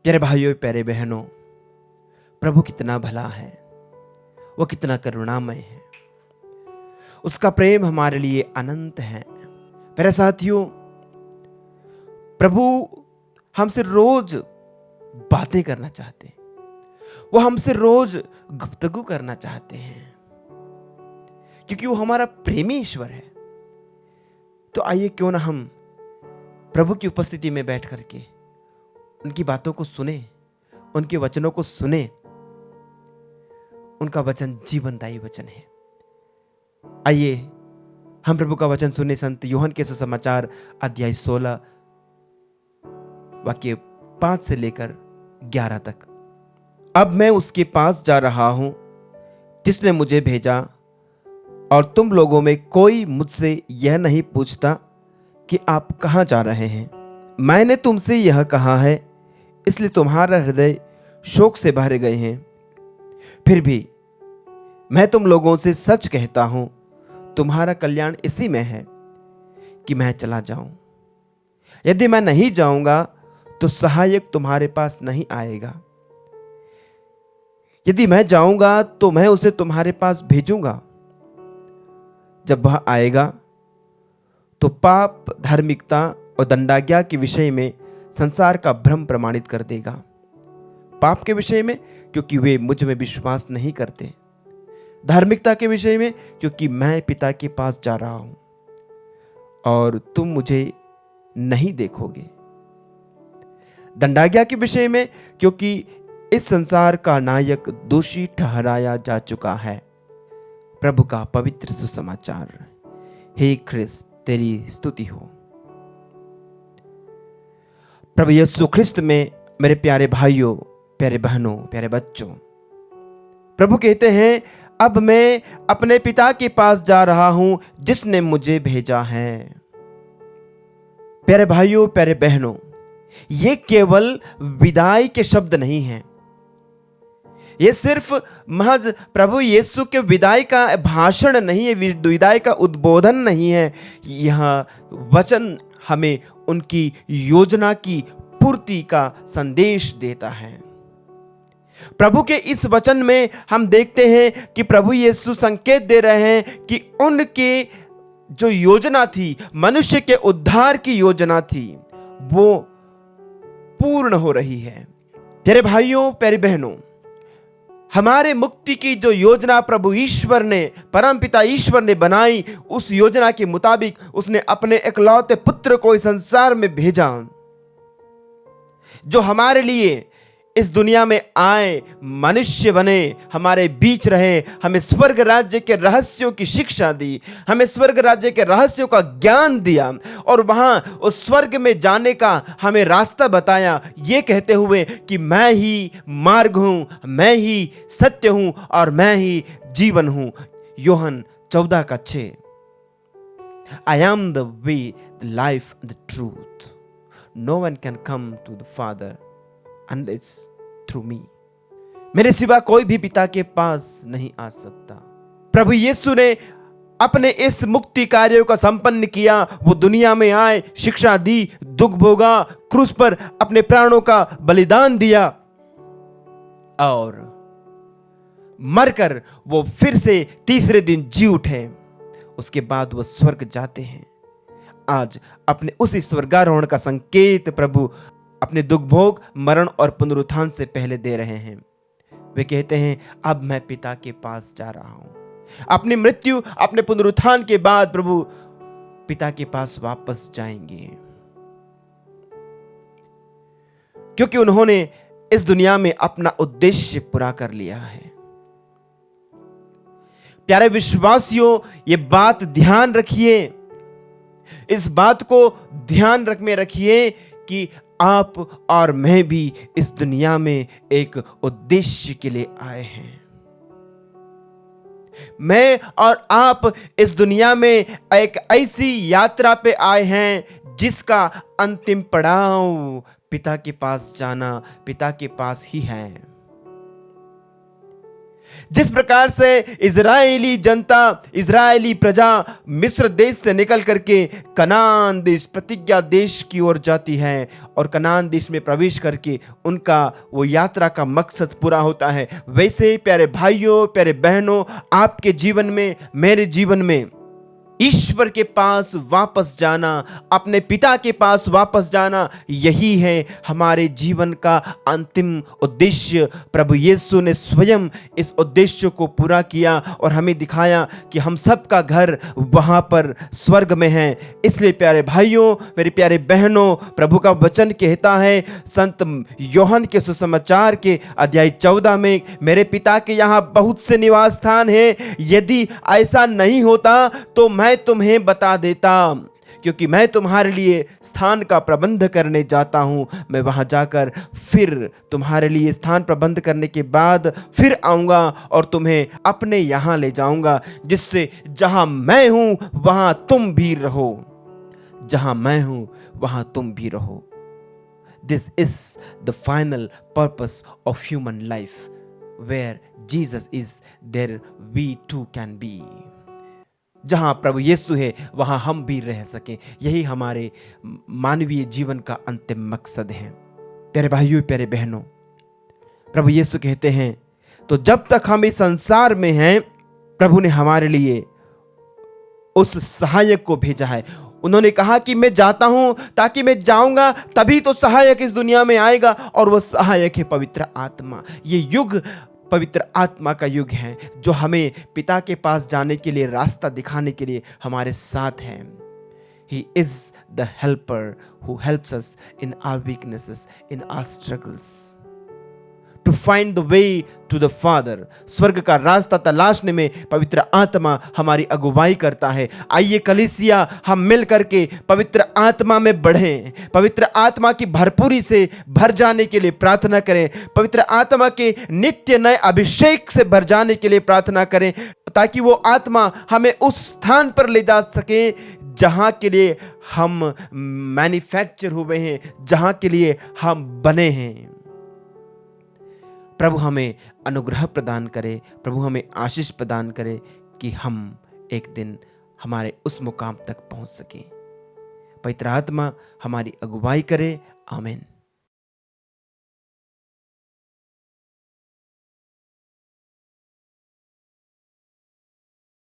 प्यारे भाइयों, प्यारे बहनों, प्रभु कितना भला है, वो कितना करुणामय है, उसका प्रेम हमारे लिए अनंत है। प्यारे साथियों, प्रभु हमसे रोज बातें करना चाहते हैं, वो हमसे रोज गुफ्तगू करना चाहते हैं, क्योंकि वो हमारा प्रेमी ईश्वर है। तो आइए क्यों ना हम प्रभु की उपस्थिति में बैठ करके उनकी बातों को सुने, उनके वचनों को सुने। उनका वचन जीवनदायी वचन है। आइए हम प्रभु का वचन सुने। संत यूहन्ना के सुसमाचार अध्याय 16 वाक्य 5 से लेकर 11 तक। अब मैं उसके पास जा रहा हूं जिसने मुझे भेजा, और तुम लोगों में कोई मुझसे यह नहीं पूछता कि आप कहां जा रहे हैं। मैंने तुमसे यह कहा है, इसलिए तुम्हारा हृदय शोक से भर गए हैं। फिर भी मैं तुम लोगों से सच कहता हूं, तुम्हारा कल्याण इसी में है कि मैं चला जाऊं। यदि मैं नहीं जाऊंगा तो सहायक तुम्हारे पास नहीं आएगा। यदि मैं जाऊंगा तो मैं उसे तुम्हारे पास भेजूंगा। जब वह आएगा तो पाप, धार्मिकता और दंडाज्ञा के विषय में संसार का भ्रम प्रमाणित कर देगा। पाप के विषय में, क्योंकि वे मुझ में विश्वास नहीं करते। धार्मिकता के विषय में, क्योंकि मैं पिता के पास जा रहा हूं और तुम मुझे नहीं देखोगे। दंडाज्ञा के विषय में, क्योंकि इस संसार का नायक दोषी ठहराया जा चुका है। प्रभु का पवित्र सुसमाचार। हे ख्रिस्त, तेरी स्तुति हो। प्रभु यीशु ख्रिस्त में मेरे प्यारे भाइयों, प्यारे बहनों, प्यारे बच्चों, प्रभु कहते हैं, अब मैं अपने पिता के पास जा रहा हूं जिसने मुझे भेजा है। प्यारे भाइयों, प्यारे बहनों, ये केवल विदाई के शब्द नहीं हैं। ये सिर्फ महज प्रभु यीशु के विदाई का भाषण नहीं है, विदाई का उद्बोधन नहीं है। यह वचन हमें उनकी योजना की पूर्ति का संदेश देता है। प्रभु के इस वचन में हम देखते हैं कि प्रभु यीशु संकेत दे रहे हैं कि उनके जो योजना थी, मनुष्य के उद्धार की योजना थी, वो पूर्ण हो रही है। प्यारे भाइयों, प्यारी बहनों, हमारे मुक्ति की जो योजना प्रभु ईश्वर ने, परमपिता ईश्वर ने बनाई, उस योजना के मुताबिक उसने अपने इकलौते पुत्र को इस संसार में भेजा, जो हमारे लिए इस दुनिया में आए, मनुष्य बने, हमारे बीच रहे, हमें स्वर्ग राज्य के रहस्यों की शिक्षा दी, हमें स्वर्ग राज्य के रहस्यों का ज्ञान दिया, और वहां उस स्वर्ग में जाने का हमें रास्ता बताया, ये कहते हुए कि मैं ही मार्ग हूं, मैं ही सत्य हूं और मैं ही जीवन हूं। यूहन्ना 14:6। I am the way, the life, the truth. No one can come to the Father unless through me. मेरे सिवा कोई भी पिता के पास नहीं आ सकता। प्रभु यीशु ने अपने इस मुक्ति कार्यों का संपन्न किया। वो दुनिया में आए, शिक्षा दी, दुख भोगा, क्रूस पर अपने प्राणों का बलिदान दिया, और मरकर वो फिर से तीसरे दिन जी उठे। उसके बाद वो स्वर्ग जाते हैं। आज अपने उसी स्वर्गारोहण का संकेत प्रभु अपने दुख भोग, मरण और पुनरुत्थान से पहले दे रहे हैं। वे कहते हैं, अब मैं पिता के पास जा रहा हूं। अपनी मृत्यु, अपने पुनरुत्थान के बाद प्रभु पिता के पास वापस जाएंगे, क्योंकि उन्होंने इस दुनिया में अपना उद्देश्य पूरा कर लिया है। प्यारे विश्वासियों, ये बात ध्यान रखिए, इस बात को ध्यान में रखिए कि आप और मैं भी इस दुनिया में एक उद्देश्य के लिए आए हैं। मैं और आप इस दुनिया में एक ऐसी यात्रा पे आए हैं जिसका अंतिम पड़ाव पिता के पास जाना, पिता के पास ही है। जिस प्रकार से इजरायली जनता, इजरायली प्रजा मिस्र देश से निकल करके कनान देश, प्रतिज्ञा देश की ओर जाती है और कनान देश में प्रवेश करके उनका वो यात्रा का मकसद पूरा होता है, वैसे ही प्यारे भाइयों, प्यारे बहनों, आपके जीवन में, मेरे जीवन में ईश्वर के पास वापस जाना, अपने पिता के पास वापस जाना, यही है हमारे जीवन का अंतिम उद्देश्य। प्रभु यीशु ने स्वयं इस उद्देश्य को पूरा किया और हमें दिखाया कि हम सबका घर वहां पर स्वर्ग में है। इसलिए प्यारे भाइयों, मेरे प्यारे बहनों, प्रभु का वचन कहता है संत यूहन्ना के सुसमाचार के अध्याय 14 में, मेरे पिता के यहाँ बहुत से निवास स्थान हैं, यदि ऐसा नहीं होता तो मैं तुम्हें बता देता, क्योंकि मैं तुम्हारे लिए स्थान का प्रबंध करने जाता हूं। मैं वहां जाकर फिर तुम्हारे लिए स्थान प्रबंध करने के बाद फिर आऊंगा और तुम्हें अपने यहां ले जाऊंगा, जिससे जहां मैं हूं वहां तुम भी रहो, जहां मैं हूं वहां तुम भी रहो। This is the final purpose of human life, where Jesus is there we too can be. जहां प्रभु यीशु है वहां हम भी रह सकें, यही हमारे मानवीय जीवन का अंतिम मकसद है। प्यारे भाइयों, प्यारे बहनों, प्रभु यीशु कहते हैं तो जब तक हम इस संसार में हैं, प्रभु ने हमारे लिए उस सहायक को भेजा है। उन्होंने कहा कि मैं जाता हूं ताकि मैं जाऊंगा तभी तो सहायक इस दुनिया में आएगा, और वह सहायक है पवित्र आत्मा। ये युग पवित्र आत्मा का युग है, जो हमें पिता के पास जाने के लिए, रास्ता दिखाने के लिए हमारे साथ है। He is the helper who helps us in our weaknesses, in our struggles, to find the way to the Father। स्वर्ग का रास्ता तलाशने में पवित्र आत्मा हमारी अगुवाई करता है। आइए कलीसिया, हम मिल करके पवित्र आत्मा में बढ़ें, पवित्र आत्मा की भरपूरी से भर जाने के लिए प्रार्थना करें, पवित्र आत्मा के नित्य नए अभिषेक से भर जाने के लिए प्रार्थना करें, ताकि वो आत्मा हमें उस स्थान पर ले जा सके जहां के लिए हम मैन्युफैक्चर हुए हैं, जहां के लिए हम बने हैं। प्रभु हमें अनुग्रह प्रदान करे, प्रभु हमें आशीष प्रदान करे कि हम एक दिन हमारे उस मुकाम तक पहुंच सकें। पवित्र आत्मा हमारी अगुवाई करे। आमीन।